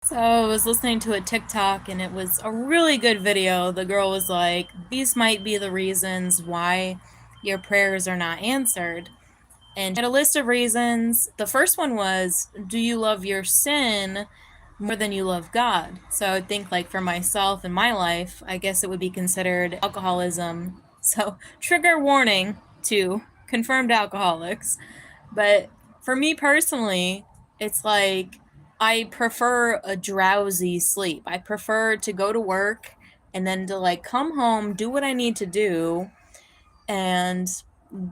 So I was listening to a TikTok and it was a really good video. The girl was like, these might be the reasons why your prayers are not answered. And she had a list of reasons. The first one was, do you love your sin more than you love God? So I would think, like, for myself in my life, I guess it would be considered alcoholism. So, trigger warning to confirmed alcoholics. But for me personally, it's like I prefer a drowsy sleep. I prefer to go to work and then to like come home, do what I need to do, and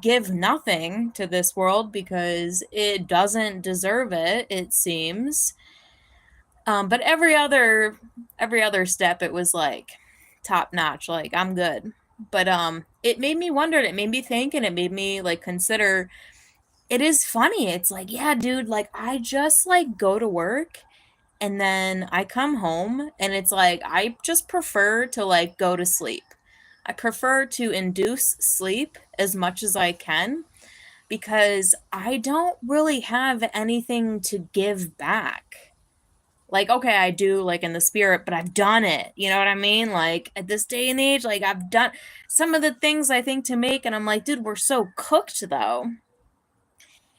give nothing to this world because it doesn't deserve it, it seems. But every other step it was like top notch, like I'm good. But it made me wonder, it made me think, and it made me like consider. It is funny. It's like, yeah, dude, like I just like go to work and then I come home and it's like I just prefer to like go to sleep. I prefer to induce sleep as much as I can because I don't really have anything to give back. Like, okay, I do like in the spirit, but I've done it. You know what I mean? Like at this day and age, like I've done some of the things I think to make, and I'm like, dude, we're so cooked though.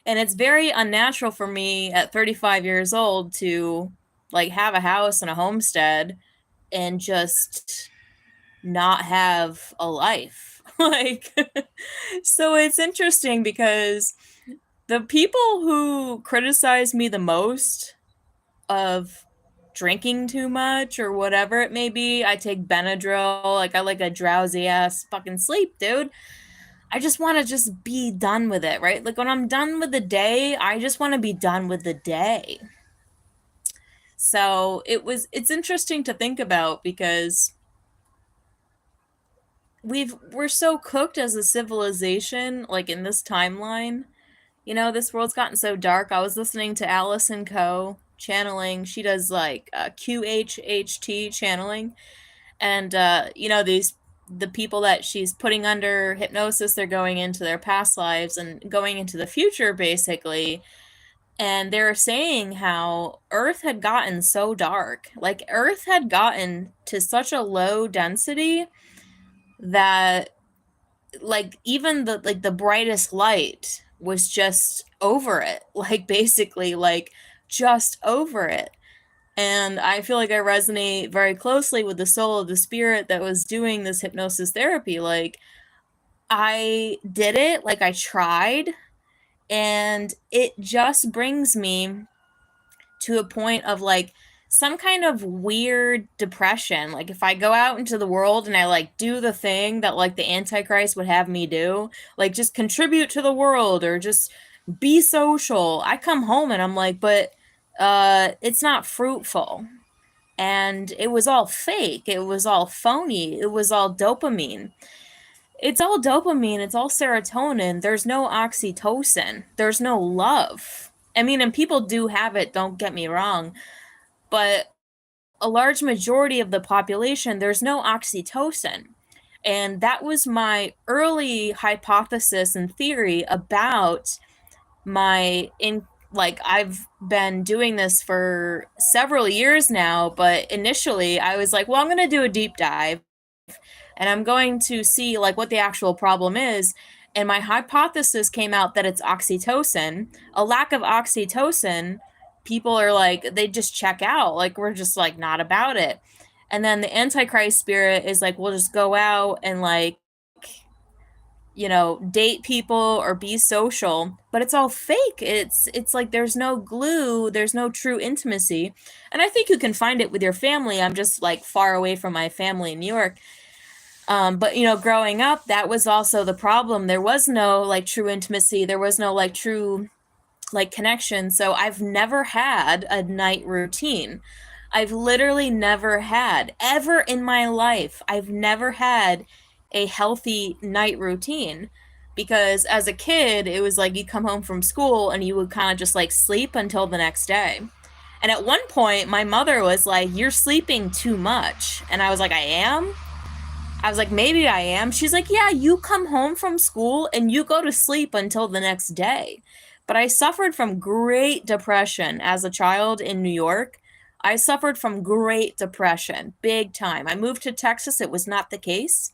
And it's very unnatural for me at 35 years old to like have a house and a homestead and just not have a life. Like, so it's interesting because the people who criticize me the most of drinking too much or whatever it may be, I take Benadryl, like I like a drowsy ass fucking sleep, dude. I just want to just be done with it, right? Like when I'm done with the day, I just want to be done with the day. So it's interesting to think about because we're so cooked as a civilization, like in this timeline. You know, this world's gotten so dark. I was listening to Alice and Co. channeling. She does like QHHT channeling, and you know the people that she's putting under hypnosis, they're going into their past lives and going into the future basically, and they're saying how earth had gotten so dark, like earth had gotten to such a low density that like even the brightest light was just over it, like basically like just over it. And I feel like I resonate very closely with the soul of the spirit that was doing this hypnosis therapy. Like, I did it, like, I tried, and it just brings me to a point of like some kind of weird depression. Like, if I go out into the world and I like do the thing that like the Antichrist would have me do, like just contribute to the world or just be social, I come home and I'm like, but it's not fruitful, and it was all fake. It was all phony. It was all dopamine. It's all dopamine. It's all serotonin. There's no oxytocin. There's no love. I mean, and people do have it, don't get me wrong, but a large majority of the population, there's no oxytocin. And that was my early hypothesis and theory about my in like I've been doing this for several years now, but initially I was like, well, I'm going to do a deep dive and I'm going to see like what the actual problem is. And my hypothesis came out that it's oxytocin. A lack of oxytocin, people are like they just check out. Like we're just like not about it. And then the antichrist spirit is like we'll just go out and like date people or be social, but it's all fake. It's like there's no glue, there's no true intimacy. And I think you can find it with your family. I'm just like far away from my family in New York. But growing up, that was also the problem. There was no like true intimacy. There was no like true like connection. So I've never had a night routine. I've literally never had, ever in my life, I've never had a healthy night routine because as a kid, it was like you come home from school and you would kind of just like sleep until the next day. And at one point, my mother was like, "You're sleeping too much." And I was like, "I am?" I was like, "Maybe I am." She's like, "Yeah, you come home from school and you go to sleep until the next day." But I suffered from great depression as a child in New York. I suffered from Great Depression, big time. I moved to Texas, it was not the case.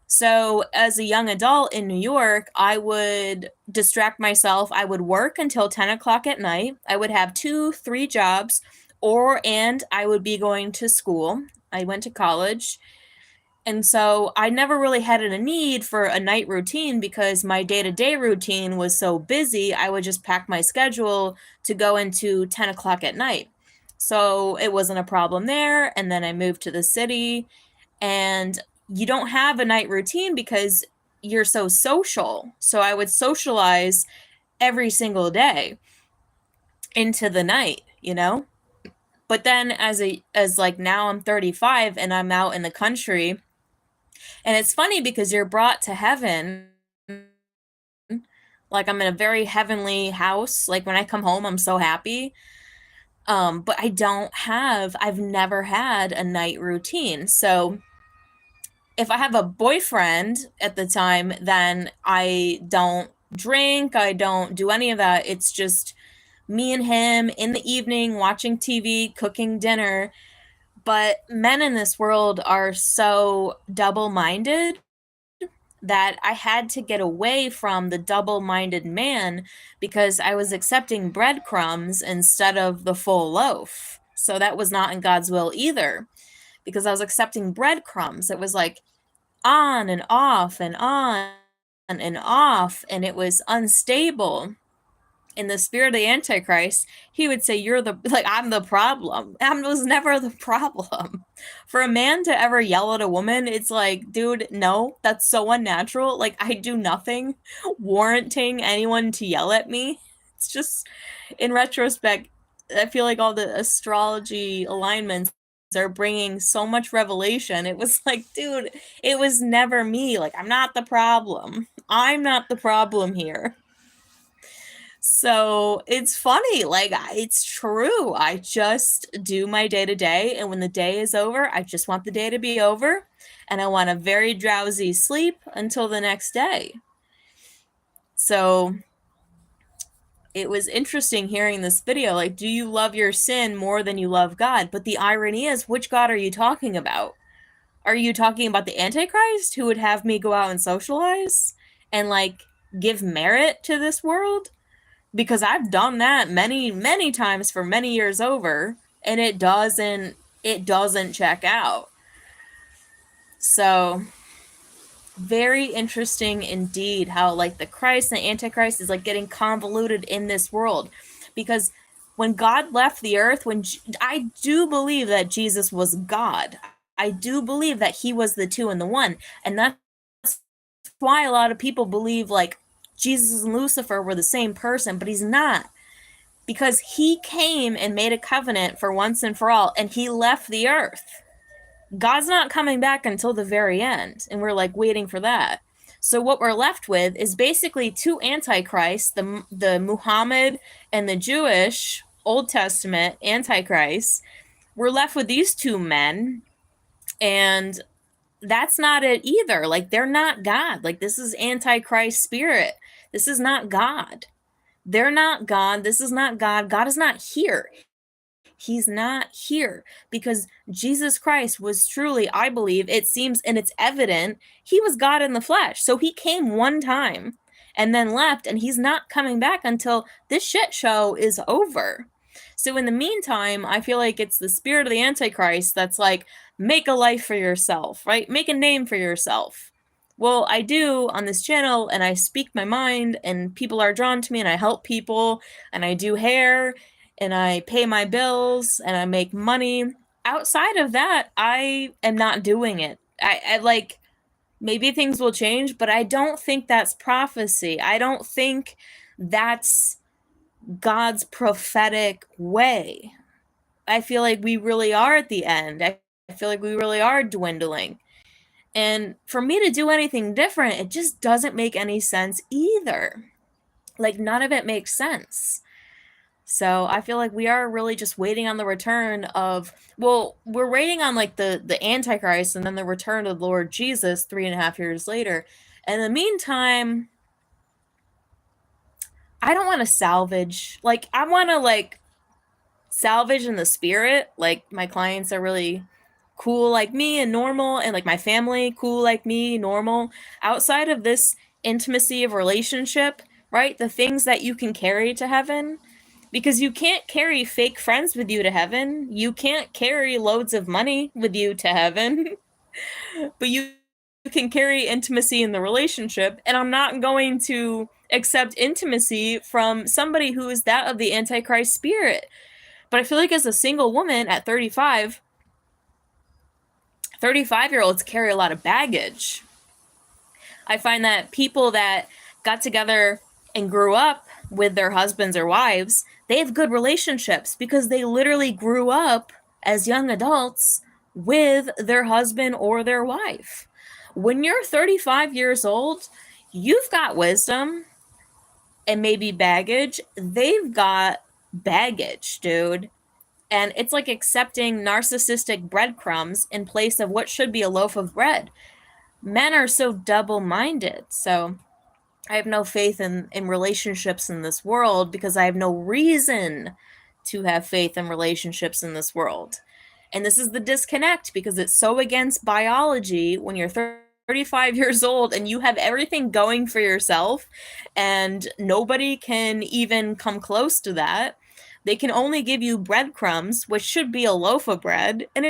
So, as a young adult in New York, I would distract myself. I would work until 10 o'clock at night. I would have 2, 3 jobs, and I would be going to school. I went to college. And so I never really had a need for a night routine because my day to day routine was so busy. I would just pack my schedule to go into 10 o'clock at night. So it wasn't a problem there. And then I moved to the city, and you don't have a night routine because you're so social. So I would socialize every single day into the night, you know? But then as like now I'm 35 and I'm out in the country, and it's funny because you're brought to heaven. Like, I'm in a very heavenly house. Like, when I come home, I'm so happy. But I've never had a night routine. So if I have a boyfriend at the time, then I don't drink, I don't do any of that. It's just me and him in the evening watching TV, cooking dinner. But men in this world are so double-minded that I had to get away from the double-minded man because I was accepting breadcrumbs instead of the full loaf. So that was not in God's will either, because I was accepting breadcrumbs. It was like on and off and on and off, and it was unstable. In the spirit of the antichrist, he would say, I'm the problem. I was never the problem. For a man to ever yell at a woman, it's like, dude, no, that's so unnatural. Like, I do nothing warranting anyone to yell at me. It's just, in retrospect, I feel like all the astrology alignments are bringing so much revelation. It was like, dude, it was never me. Like, I'm not the problem. I'm not the problem here. So it's funny, like, it's true. I just do my day to day, and when the day is over, I just want the day to be over, and I want a very drowsy sleep until the next day. So it was interesting hearing this video. Like, do you love your sin more than you love God? But the irony is, which God are you talking about? Are you talking about the Antichrist, who would have me go out and socialize and, like, give merit to this world? Because I've done that many, many times for many years over, and it doesn't check out. So very interesting indeed how, like, the Christ and the Antichrist is, like, getting convoluted in this world. Because when God left the earth, I do believe that Jesus was God. I do believe that he was the two and the one. And that's why a lot of people believe, like, Jesus and Lucifer were the same person, but he's not. Because he came and made a covenant for once and for all, and he left the earth. God's not coming back until the very end, and we're, like, waiting for that. So what we're left with is basically two antichrists, the Muhammad and the Jewish Old Testament antichrist. We're left with these two men, and that's not it either. Like, they're not God. Like, this is antichrist spirit. This is not God. They're not God. This is not God. God is not here. He's not here because Jesus Christ was truly, I believe, it seems, and it's evident, he was God in the flesh. So he came one time and then left, and he's not coming back until this shit show is over. So in the meantime, I feel like it's the spirit of the Antichrist that's like, make a life for yourself, right? Make a name for yourself. Well, I do on this channel, and I speak my mind, and people are drawn to me, and I help people, and I do hair, and I pay my bills, and I make money. Outside of that, I am not doing it. I like, maybe things will change, but I don't think that's prophecy. I don't think that's God's prophetic way. I feel like we really are at the end. I feel like we really are dwindling. And for me to do anything different, it just doesn't make any sense either. Like, none of it makes sense. So I feel like we are really just waiting on the return of, well, we're waiting on, like, the Antichrist and then the return of the Lord Jesus 3.5 years later. In the meantime, I don't want to salvage. Like, I want to, like, salvage in the spirit. Like, my clients are really cool like me and normal, and like my family cool like me, normal. Outside of this intimacy of relationship, right? The things that you can carry to heaven, because you can't carry fake friends with you to heaven. You can't carry loads of money with you to heaven. But you can carry intimacy in the relationship, and I'm not going to accept intimacy from somebody who is that of the antichrist spirit. But I feel like as a single woman at 35, 35-year-olds carry a lot of baggage. I find that people that got together and grew up with their husbands or wives, they have good relationships because they literally grew up as young adults with their husband or their wife. When you're 35 years old, you've got wisdom and maybe baggage. They've got baggage, dude. And it's like accepting narcissistic breadcrumbs in place of what should be a loaf of bread. Men are so double-minded. So I have no faith in relationships in this world because I have no reason to have faith in relationships in this world. And this is the disconnect, because it's so against biology when you're 35 years old and you have everything going for yourself and nobody can even come close to that. They can only give you breadcrumbs, which should be a loaf of bread. And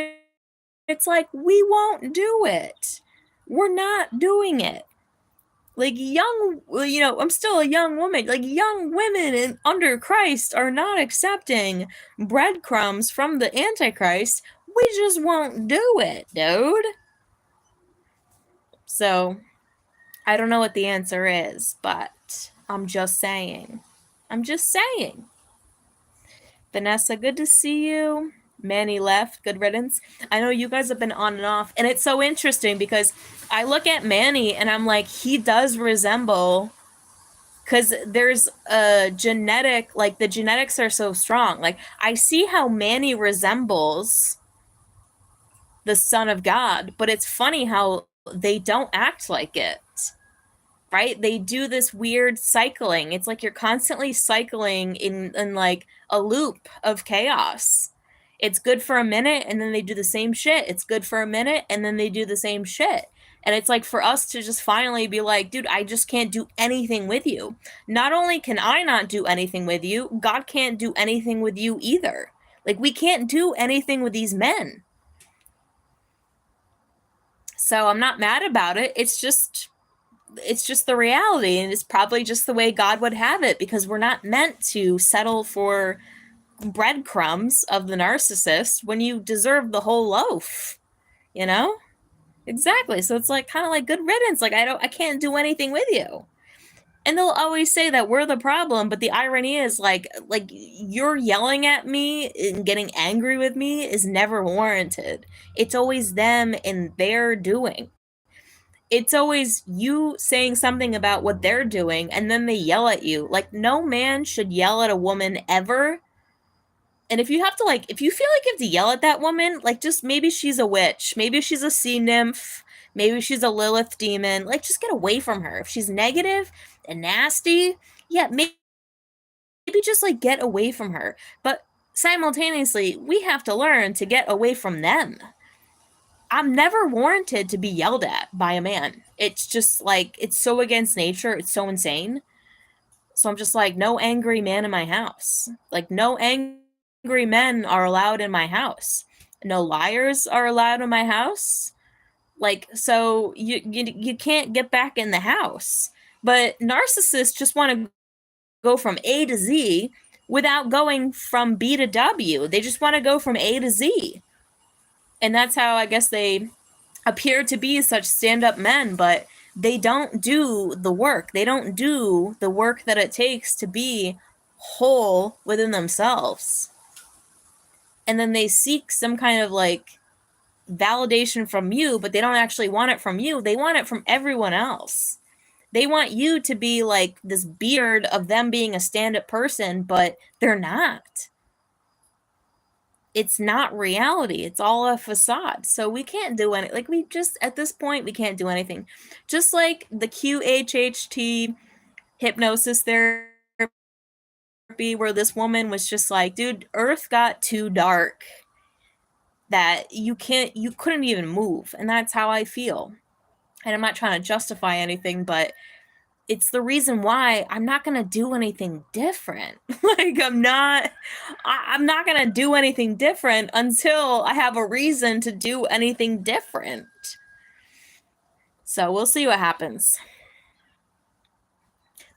it's like, we won't do it. We're not doing it. Like, I'm still a young woman. Like, young women under Christ are not accepting breadcrumbs from the Antichrist. We just won't do it, dude. So, I don't know what the answer is, but I'm just saying. I'm just saying. Vanessa, good to see you. Manny left. Good riddance. I know you guys have been on and off, and it's so interesting because I look at Manny and I'm like, he does resemble, because there's a genetic, like the genetics are so strong. Like, I see how Manny resembles the Son of God, but it's funny how they don't act like it. Right? They do this weird cycling. It's like you're constantly cycling in like a loop of chaos. It's good for a minute and then they do the same shit. It's good for a minute and then they do the same shit. And it's like for us to just finally be like, dude, I just can't do anything with you. Not only can I not do anything with you, God can't do anything with you either. Like, we can't do anything with these men. So I'm not mad about it. It's just the reality, and it's probably just the way God would have it, because we're not meant to settle for breadcrumbs of the narcissist when you deserve the whole loaf, you know? Exactly. So it's like kind of like good riddance. Like, I can't do anything with you. And they'll always say that we're the problem, but the irony is like you're yelling at me and getting angry with me is never warranted. It's always them and their doing. It's always you saying something about what they're doing and then they yell at you. Like, no man should yell at a woman ever. And if you have to, like, if you feel like you have to yell at that woman, like, just maybe she's a witch, maybe she's a sea nymph, maybe she's a Lilith demon, like, just get away from her. If she's negative and nasty, yeah, maybe just like get away from her. But simultaneously, we have to learn to get away from them. I'm never warranted to be yelled at by a man. It's just like, it's so against nature. It's so insane. So I'm just like, no angry man in my house. Like, no angry men are allowed in my house. No liars are allowed in my house. Like, so you can't get back in the house. But narcissists just want to go from A to Z without going from B to W. They just want to go from A to Z. And that's how I guess they appear to be such stand-up men, but they don't do the work. They don't do the work that it takes to be whole within themselves. And then they seek some kind of like validation from you, but they don't actually want it from you. They want it from everyone else. They want you to be like this beard of them being a stand-up person, but they're not. It's not reality. It's all a facade. So we can't do any, like, we just, at this point, we can't do anything. Just like the QHHT hypnosis therapy where this woman was just like, dude, Earth got too dark that you couldn't even move. And that's how I feel. And I'm not trying to justify anything, but it's the reason why I'm not going to do anything different. Like I'm not going to do anything different until I have a reason to do anything different. So we'll see what happens.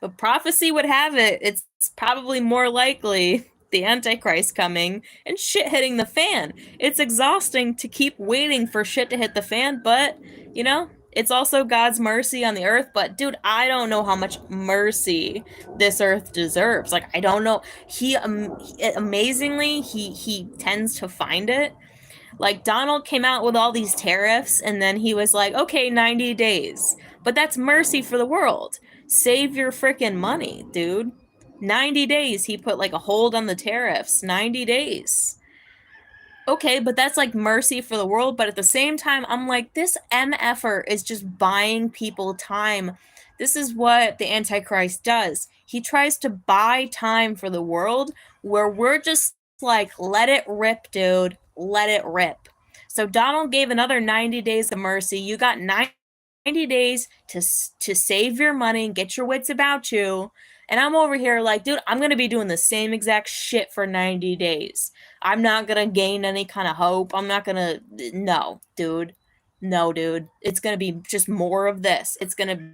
But prophecy would have it, it's probably more likely the Antichrist coming and shit hitting the fan. It's exhausting to keep waiting for shit to hit the fan, but, you know, it's also God's mercy on the earth. But, dude, I don't know how much mercy this earth deserves. Like, I don't know. Amazingly, he tends to find it. Like, Donald came out with all these tariffs, and then he was like, okay, 90 days. But that's mercy for the world. Save your freaking money, dude. 90 days, he put like a hold on the tariffs. 90 days. Okay, but that's like mercy for the world. But at the same time, I'm like, this MFer is just buying people time. This is what the Antichrist does. He tries to buy time for the world where we're just like, let it rip, dude. Let it rip. So Donald gave another 90 days of mercy. You got 90 days to save your money and get your wits about you. And I'm over here like, dude, I'm going to be doing the same exact shit for 90 days. I'm not going to gain any kind of hope. I'm not going to, no, dude. No, dude. It's going to be just more of this. It's going to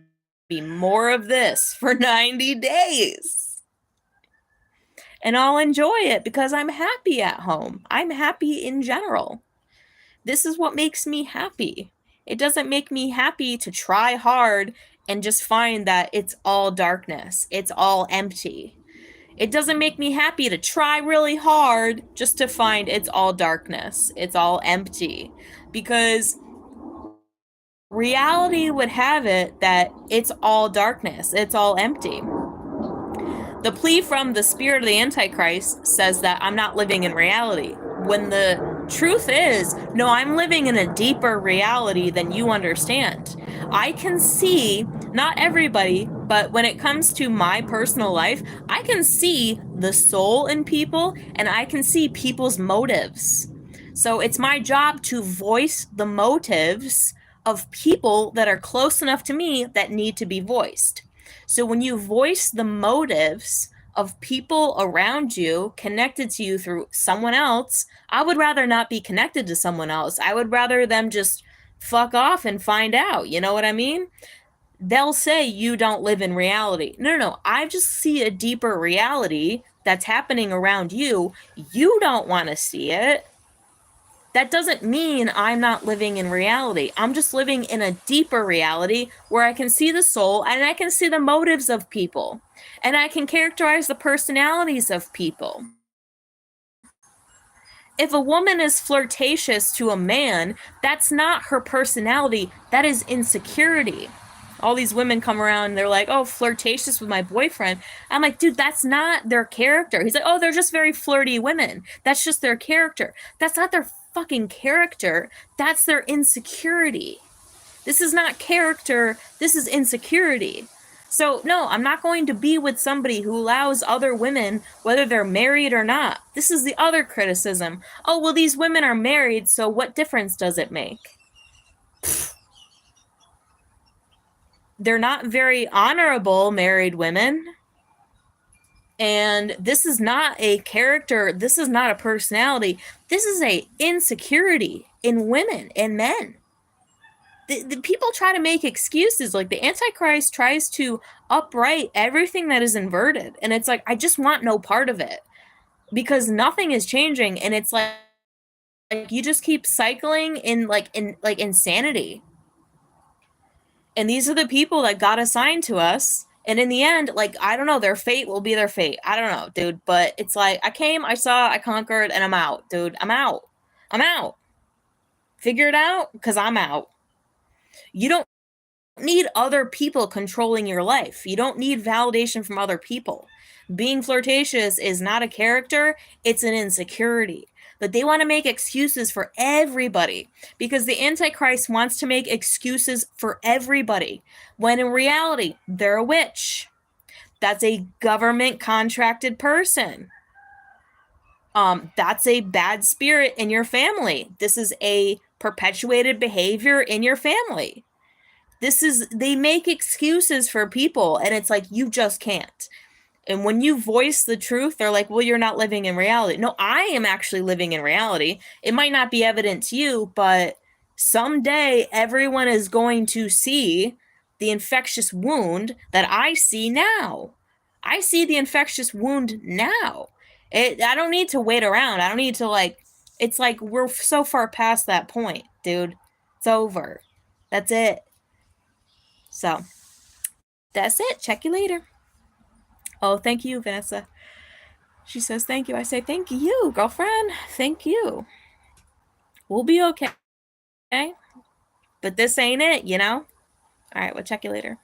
be more of this for 90 days. And I'll enjoy it because I'm happy at home. I'm happy in general. This is what makes me happy. It doesn't make me happy to try hard and just find that it's all darkness. It's all empty. It doesn't make me happy to try really hard just to find it's all darkness. It's all empty. Because reality would have it that it's all darkness. It's all empty. The plea from the spirit of the Antichrist says that I'm not living in reality. When the truth is, no, I'm living in a deeper reality than you understand. I can see, not everybody, but when it comes to my personal life, I can see the soul in people and I can see people's motives. So it's my job to voice the motives of people that are close enough to me that need to be voiced. So when you voice the motives of people around you connected to you through someone else, I would rather not be connected to someone else. I would rather them just fuck off and find out. You know what I mean? They'll say you don't live in reality. No. I just see a deeper reality that's happening around you. You don't want to see it. That doesn't mean I'm not living in reality. I'm just living in a deeper reality where I can see the soul and I can see the motives of people. And I can characterize the personalities of people. If a woman is flirtatious to a man, that's not her personality. That is insecurity. All these women come around and they're like, oh, flirtatious with my boyfriend. I'm like, dude, that's not their character. He's like, oh, they're just very flirty women. That's just their character. That's not their fucking character. That's their insecurity. This is not character. This is insecurity. So, no, I'm not going to be with somebody who allows other women, whether they're married or not. This is the other criticism. Oh, well, these women are married, so what difference does it make? They're not very honorable married women. And this is not a character. This is not a personality. This is a insecurity in women and men. The people try to make excuses. Like the Antichrist tries to upright everything that is inverted. And it's like, I just want no part of it because nothing is changing. And it's like you just keep cycling in insanity. And these are the people that got assigned to us. And in the end, like, I don't know, their fate will be their fate. I don't know, dude. But it's like, I came, I saw, I conquered, and I'm out, dude. I'm out. I'm out. Figure it out, because I'm out. You don't need other people controlling your life. You don't need validation from other people. Being flirtatious is not a character, it's an insecurity. But they want to make excuses for everybody because the Antichrist wants to make excuses for everybody when in reality, they're a witch. That's a government contracted person. That's a bad spirit in your family. This is a perpetuated behavior in your family. They make excuses for people, and it's like, you just can't. And when you voice the truth, they're like, well, you're not living in reality. No, I am actually living in reality. It might not be evident to you, but someday everyone is going to see the infectious wound that I see now. I see the infectious wound now. I don't need to wait around. I don't need to, like, it's like we're so far past that point, dude. It's over. That's it. So, that's it. Check you later. Oh, thank you, Vanessa. She says, thank you. I say, thank you, girlfriend. Thank you. We'll be okay. But this ain't it, you know? All right, we'll check you later.